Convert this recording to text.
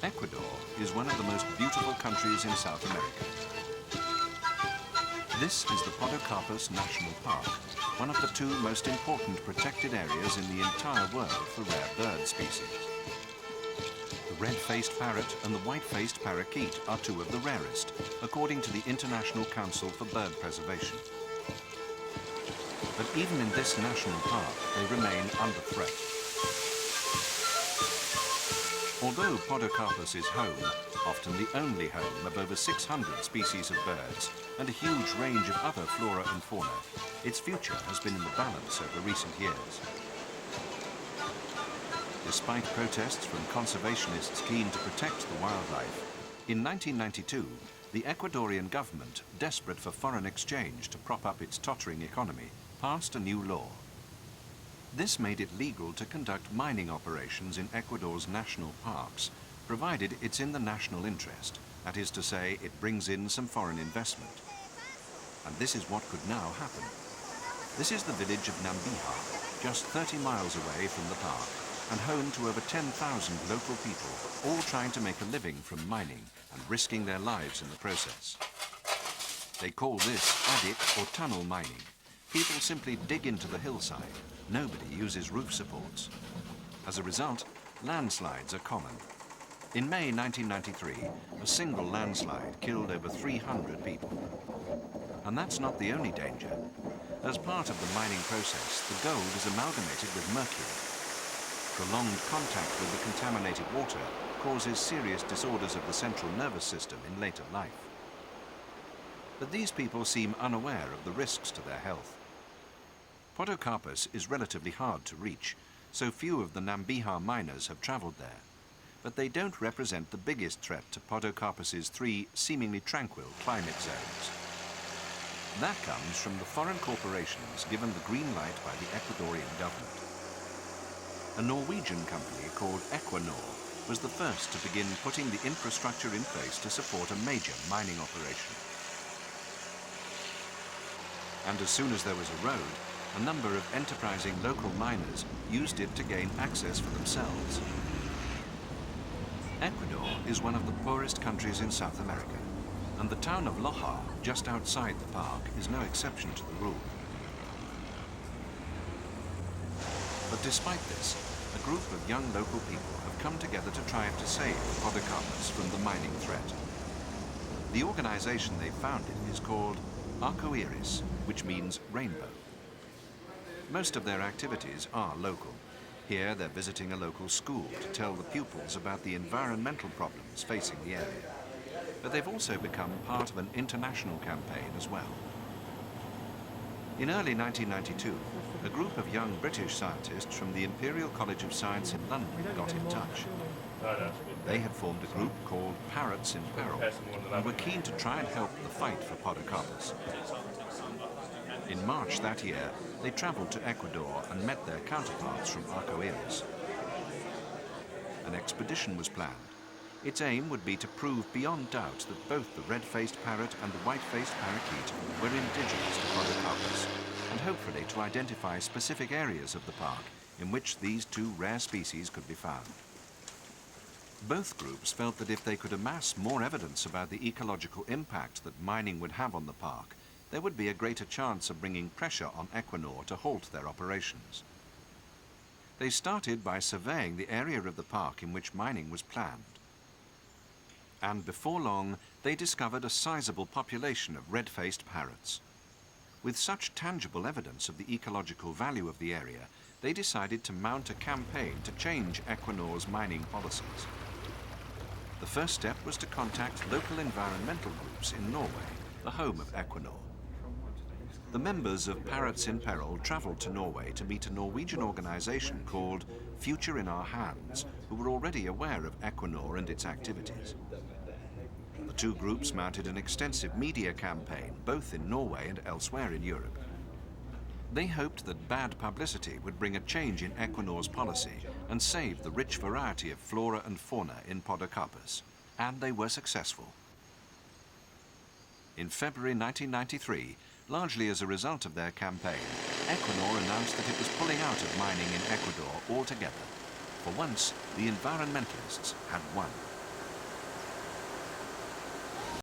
Ecuador is one of the most beautiful countries in South America. This is the Podocarpus National Park, one of the two most important protected areas in the entire world for rare bird species. The red-faced parrot and the white-faced parakeet are two of the rarest, according to the International Council for Bird Preservation. But even in this national park, they remain under threat. Although Podocarpus is home, often the only home of over 600 species of birds and a huge range of other flora and fauna, its future has been in the balance over recent years. Despite protests from conservationists keen to protect the wildlife, in 1992, the Ecuadorian government, desperate for foreign exchange to prop up its tottering economy, passed a new law. This made it legal to conduct mining operations in Ecuador's national parks, provided it's in the national interest, that is to say, it brings in some foreign investment. And this is what could now happen. This is the village of Nambija, just 30 miles away from the park, and home to over 10,000 local people, all trying to make a living from mining and risking their lives in the process. They call this adit or tunnel mining. People simply dig into the hillside. Nobody uses roof supports. As a result, landslides are common. In May 1993, a single landslide killed over 300 people. And that's not the only danger. As part of the mining process, the gold is amalgamated with mercury. Prolonged contact with the contaminated water causes serious disorders of the central nervous system in later life. But these people seem unaware of the risks to their health. Podocarpus is relatively hard to reach, so few of the Nambija miners have traveled there. But they don't represent the biggest threat to Podocarpus's three seemingly tranquil climate zones. That comes from the foreign corporations given the green light by the Ecuadorian government. A Norwegian company called Equinor was the first to begin putting the infrastructure in place to support a major mining operation. And as soon as there was a road, a number of enterprising local miners used it to gain access for themselves. Ecuador is one of the poorest countries in South America, and the town of Loja, just outside the park, is no exception to the rule. But despite this, a group of young local people have come together to try to save the Podocarpus from the mining threat. The organization they founded is called Arcoiris, which means rainbow. Most of their activities are local. Here they're visiting a local school to tell the pupils about the environmental problems facing the area. But they've also become part of an international campaign as well. In early 1992, a group of young British scientists from the Imperial College of Science in London got in touch. They had formed a group called Parrots in Peril and were keen to try and help the fight for Podocarpus. In March that year, they travelled to Ecuador and met their counterparts from Arcoiris. An expedition was planned. Its aim would be to prove beyond doubt that both the red-faced parrot and the white-faced parakeet were indigenous to Podocarpus, and hopefully to identify specific areas of the park in which these two rare species could be found. Both groups felt that if they could amass more evidence about the ecological impact that mining would have on the park, there would be a greater chance of bringing pressure on Equinor to halt their operations. They started by surveying the area of the park in which mining was planned. And before long, they discovered a sizable population of red-faced parrots. With such tangible evidence of the ecological value of the area, they decided to mount a campaign to change Equinor's mining policies. The first step was to contact local environmental groups in Norway, the home of Equinor. The members of Parrots in Peril travelled to Norway to meet a Norwegian organisation called Future in Our Hands, who were already aware of Equinor and its activities. The two groups mounted an extensive media campaign, both in Norway and elsewhere in Europe. They hoped that bad publicity would bring a change in Equinor's policy and save the rich variety of flora and fauna in Podocarpus, and they were successful. In February 1993, largely as a result of their campaign, Equinor announced that it was pulling out of mining in Ecuador altogether. For once, the environmentalists had won.